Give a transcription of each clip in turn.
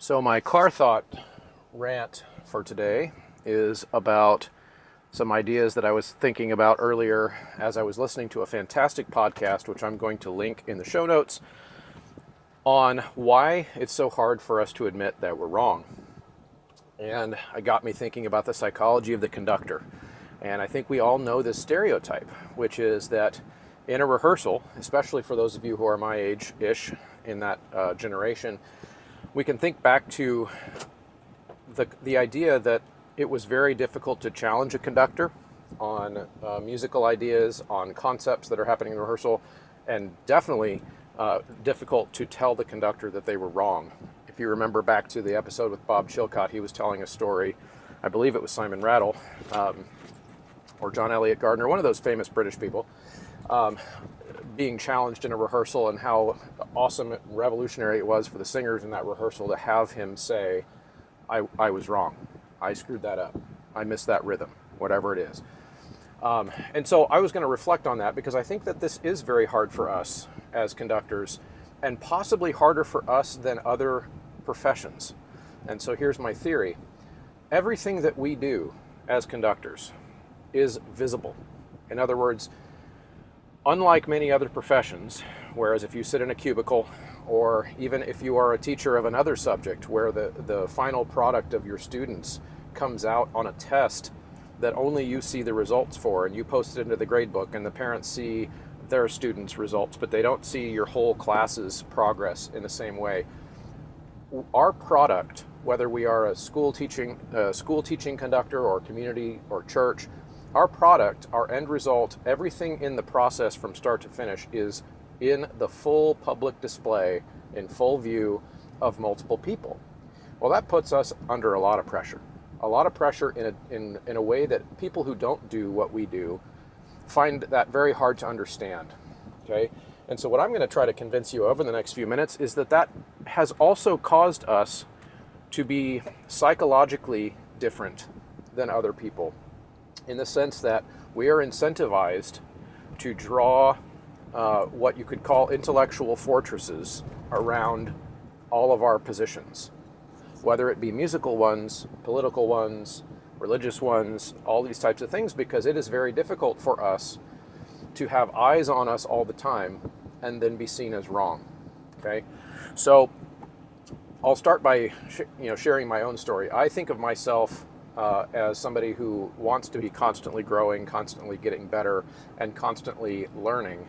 So my car thought rant for today is about some ideas that I was thinking about earlier as I was listening to a fantastic podcast, which I'm going to link in the show notes, on why it's so hard for us to admit that we're wrong. And it got me thinking about the psychology of the conductor. And I think we all know this stereotype, which is that in a rehearsal, especially for those of you who are my age-ish in that generation, we can think back to the idea that it was very difficult to challenge a conductor on musical ideas, on concepts that are happening in rehearsal, and definitely difficult to tell the conductor that they were wrong. If you remember back to the episode with Bob Chilcott, he was telling a story, I believe it was Simon Rattle, or John Eliot Gardner, one of those famous British people, being challenged in a rehearsal and how awesome and revolutionary it was for the singers in that rehearsal to have him say, I was wrong. I screwed that up. I missed that rhythm, whatever it is. And so I was going to reflect on that because I think that this is very hard for us as conductors and possibly harder for us than other professions. And so here's my theory. Everything that we do as conductors is visible. In other words, unlike many other professions, whereas if you sit in a cubicle, or even if you are a teacher of another subject where the final product of your students comes out on a test that only you see the results for, and you post it into the gradebook, and the parents see their students' results, but they don't see your whole class's progress in the same way. Our product, whether we are a school teaching conductor or community or church, our product, our end result, everything in the process from start to finish is in the full public display, in full view of multiple people. Well, that puts us under a lot of pressure in a way that people who don't do what we do find that very hard to understand. Okay, and so what I'm going to try to convince you of in the next few minutes is that has also caused us to be psychologically different than other people, in the sense that we are incentivized to draw what you could call intellectual fortresses around all of our positions, whether it be musical ones, political ones, religious ones, all these types of things, because it is very difficult for us to have eyes on us all the time and then be seen as wrong. Okay, so I'll start by sharing my own story. I think of myself as somebody who wants to be constantly growing, constantly getting better, and constantly learning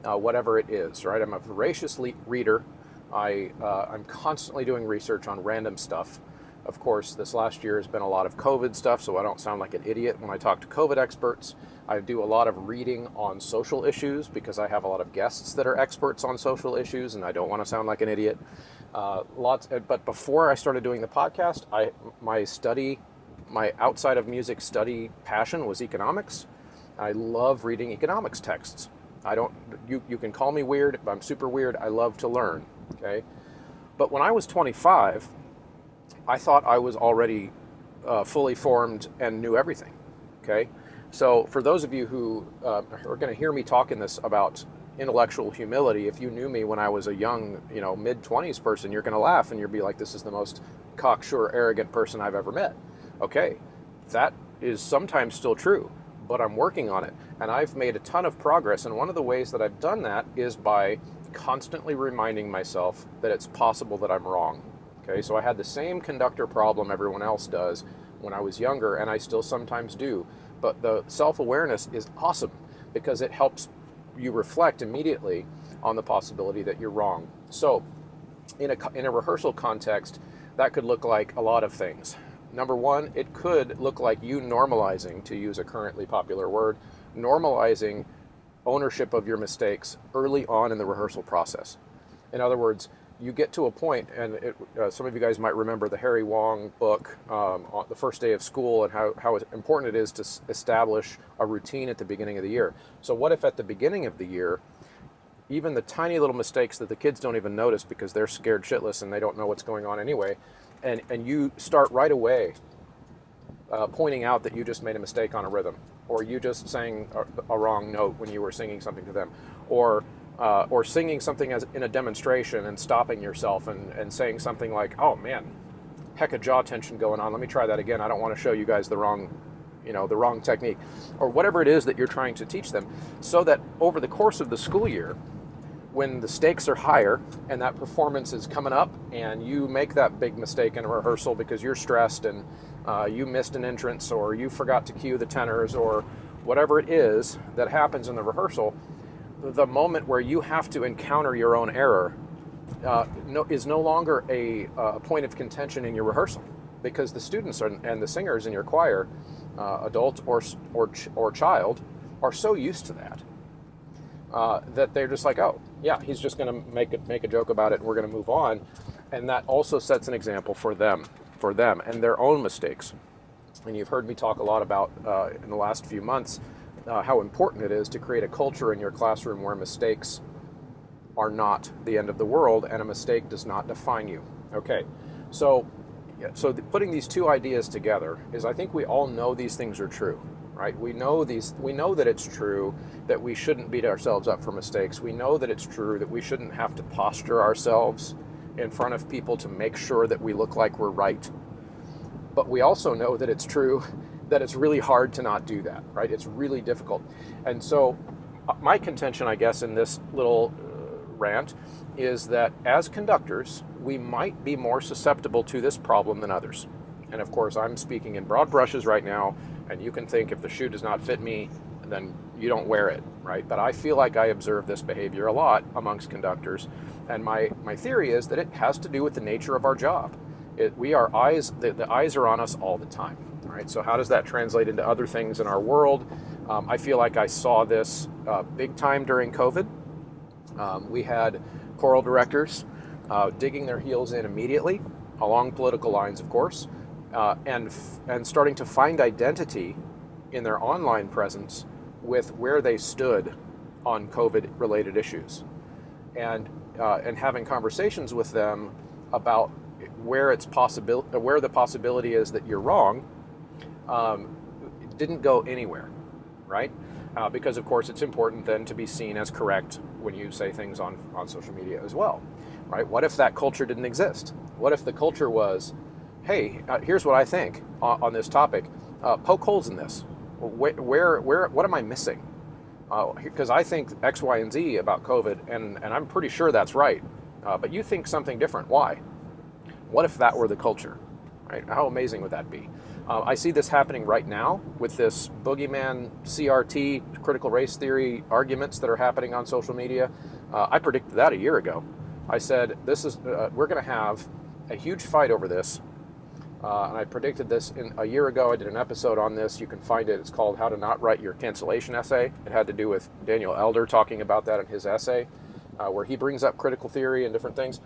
whatever it is, right? I'm a voracious reader. I'm constantly doing research on random stuff. Of course, this last year has been a lot of COVID stuff, so I don't sound like an idiot when I talk to COVID experts. I do a lot of reading on social issues because I have a lot of guests that are experts on social issues, and I don't want to sound like an idiot. But before I started doing the podcast, my outside of music study passion was economics. I love reading economics texts. You can call me weird, but I'm super weird. I love to learn, okay? But when I was 25, I thought I was already fully formed and knew everything, okay? So for those of you who are going to hear me talking this about intellectual humility, if you knew me when I was a young, mid-20s person, you're going to laugh and you'll be like, this is the most cocksure, arrogant person I've ever met. Okay, that is sometimes still true, but I'm working on it, and I've made a ton of progress, and one of the ways that I've done that is by constantly reminding myself that it's possible that I'm wrong. Okay, so I had the same conductor problem everyone else does when I was younger, and I still sometimes do, but the self-awareness is awesome because it helps you reflect immediately on the possibility that you're wrong. So in a rehearsal context, that could look like a lot of things. Number one, it could look like you normalizing, to use a currently popular word, normalizing ownership of your mistakes early on in the rehearsal process. In other words, you get to a point, and some of you guys might remember the Harry Wong book, on the first day of school, and how important it is to establish a routine at the beginning of the year. So what if at the beginning of the year, even the tiny little mistakes that the kids don't even notice because they're scared shitless and they don't know what's going on anyway, and you start right away pointing out that you just made a mistake on a rhythm, or you just sang a wrong note when you were singing something to them, or or singing something as in a demonstration and stopping yourself and saying something like, "Oh man, heck of jaw tension going on. Let me try that again. I don't want to show you guys the wrong technique," or whatever it is that you're trying to teach them, so that over the course of the school year, when the stakes are higher and that performance is coming up and you make that big mistake in a rehearsal because you're stressed and you missed an entrance or you forgot to cue the tenors or whatever it is that happens in the rehearsal, the moment where you have to encounter your own error is no longer a point of contention in your rehearsal, because the students and the singers in your choir, adult or child, are so used to that that they're just like, "Oh yeah, he's just going to make a joke about it and we're going to move on," and that also sets an example for them and their own mistakes. And you've heard me talk a lot about in the last few months how important it is to create a culture in your classroom where mistakes are not the end of the world and a mistake does not define you. Okay, so putting these two ideas together is, I think we all know these things are true, right? We know that it's true that we shouldn't beat ourselves up for mistakes. We know that it's true that we shouldn't have to posture ourselves in front of people to make sure that we look like we're right. But we also know that it's true that it's really hard to not do that, right? It's really difficult. And so my contention, I guess, in this little rant is that as conductors, we might be more susceptible to this problem than others. And of course, I'm speaking in broad brushes right now, and you can think if the shoe does not fit me, then you don't wear it, right? But I feel like I observe this behavior a lot amongst conductors, and my theory is that it has to do with the nature of our job. The eyes are on us all the time, right? So how does that translate into other things in our world? I feel like I saw this big time during COVID. We had choral directors digging their heels in immediately, along political lines, of course, and starting to find identity in their online presence with where they stood on COVID-related issues, and having conversations with them about where the possibility is that you're wrong. It didn't go anywhere, right? Because of course it's important then to be seen as correct when you say things on social media as well, right? What if that culture didn't exist? What if the culture was, "Hey, here's what I think on this topic. Poke holes in this. What am I missing? Because I think X, Y, and Z about COVID, and I'm pretty sure that's right. But you think something different. Why?" What if that were the culture, right? How amazing would that be? I see this happening right now with this boogeyman CRT, critical race theory arguments that are happening on social media. I predicted that a year ago. I said, we're going to have a huge fight over this. And I predicted this a year ago. I did an episode on this. You can find it. It's called How to Not Write Your Cancellation Essay. It had to do with Daniel Elder talking about that in his essay, where he brings up critical theory and different things.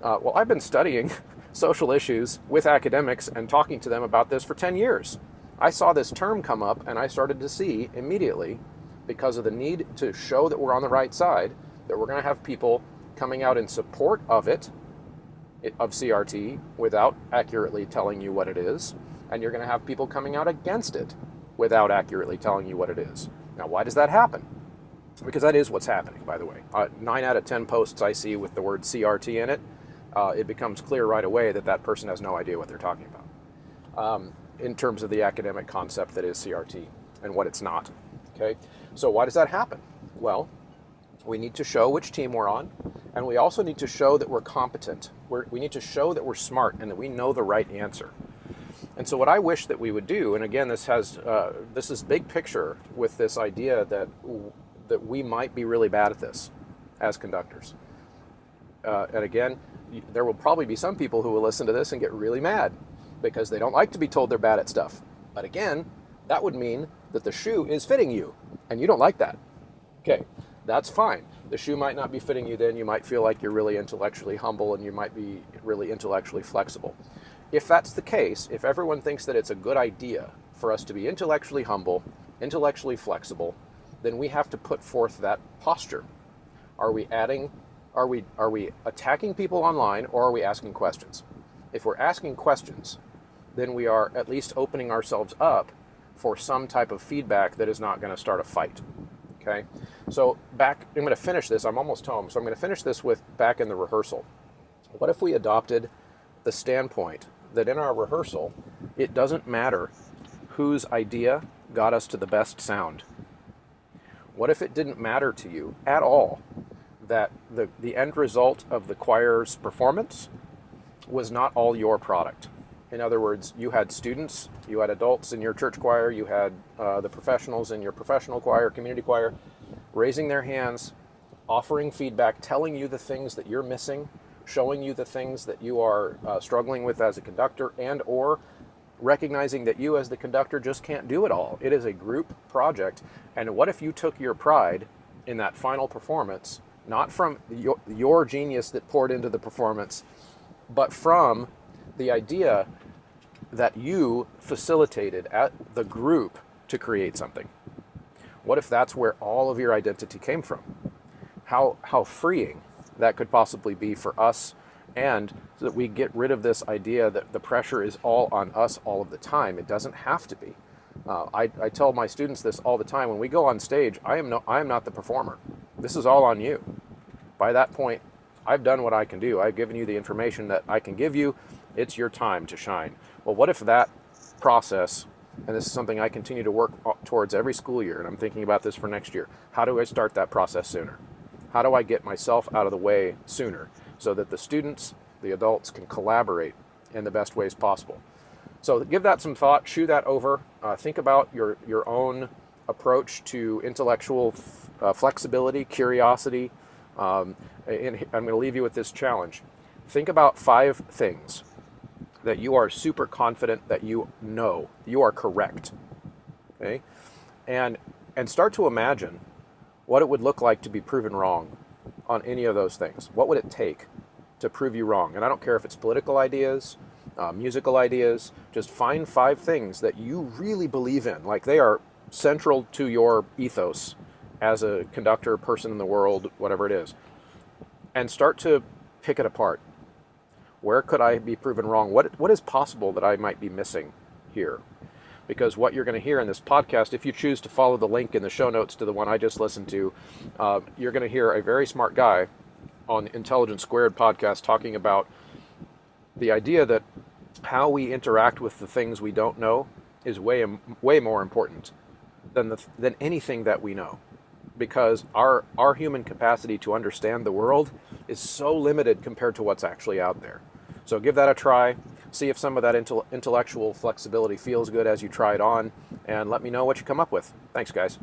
Well, I've been studying social issues with academics and talking to them about this for 10 years. I saw this term come up and I started to see immediately, because of the need to show that we're on the right side, that we're going to have people coming out in support of CRT without accurately telling you what it is, and you're going to have people coming out against it without accurately telling you what it is. Now, why does that happen? Because that is what's happening, by the way. 9 out of 10 posts I see with the word CRT in it, it becomes clear right away that that person has no idea what they're talking about in terms of the academic concept that is CRT and what it's not. Okay, so why does that happen? Well, we need to show which team we're on, and we also need to show that we're competent. We need to show that we're smart and that we know the right answer. And so what I wish that we would do, and again, this is big picture with this idea that we might be really bad at this as conductors. And again, there will probably be some people who will listen to this and get really mad because they don't like to be told they're bad at stuff. But again, that would mean that the shoe is fitting you, and you don't like that. Okay, that's fine. The shoe might not be fitting you then. You might feel like you're really intellectually humble and you might be really intellectually flexible. If that's the case, if everyone thinks that it's a good idea for us to be intellectually humble, intellectually flexible, then we have to put forth that posture. Are we attacking people online, or are we asking questions? If we're asking questions, then we are at least opening ourselves up for some type of feedback that is not going to start a fight. Okay, so back, I'm going to finish this. I'm almost home, so I'm going to finish this with back in the rehearsal. What if we adopted the standpoint that in our rehearsal, it doesn't matter whose idea got us to the best sound? What if it didn't matter to you at all that the end result of the choir's performance was not all your product? In other words, you had students, you had adults in your church choir, you had the professionals in your professional choir, community choir, raising their hands, offering feedback, telling you the things that you're missing, showing you the things that you are struggling with as a conductor, and or recognizing that you as the conductor just can't do it all. It is a group project. And what if you took your pride in that final performance, not from your genius that poured into the performance, but from the idea that you facilitated at the group to create something? What if that's where all of your identity came from? How freeing that could possibly be for us, and so that we get rid of this idea that the pressure is all on us all of the time. It doesn't have to be. I tell my students this all the time. When we go on stage, I am not the performer. This is all on you. By that point, I've done what I can do. I've given you the information that I can give you. It's your time to shine. Well, what if that process, and this is something I continue to work towards every school year, and I'm thinking about this for next year, how do I start that process sooner? How do I get myself out of the way sooner so that the students, the adults, can collaborate in the best ways possible? So give that some thought, chew that over, think about your own approach to intellectual flexibility, curiosity. And I'm going to leave you with this challenge. Think about 5 things that you are super confident that you know you are correct. Okay? And start to imagine what it would look like to be proven wrong on any of those things. What would it take to prove you wrong? And I don't care if it's political ideas, musical ideas, just find 5 things that you really believe in, like they are central to your ethos as a conductor, person in the world, whatever it is, and start to pick it apart. Where could I be proven wrong? What is possible that I might be missing here? Because what you're going to hear in this podcast, if you choose to follow the link in the show notes to the one I just listened to, you're going to hear a very smart guy on Intelligence Squared podcast talking about the idea that how we interact with the things we don't know is way more important than anything that we know. Because our human capacity to understand the world is so limited compared to what's actually out there. So give that a try. See if some of that intellectual flexibility feels good as you try it on, and let me know what you come up with. Thanks, guys.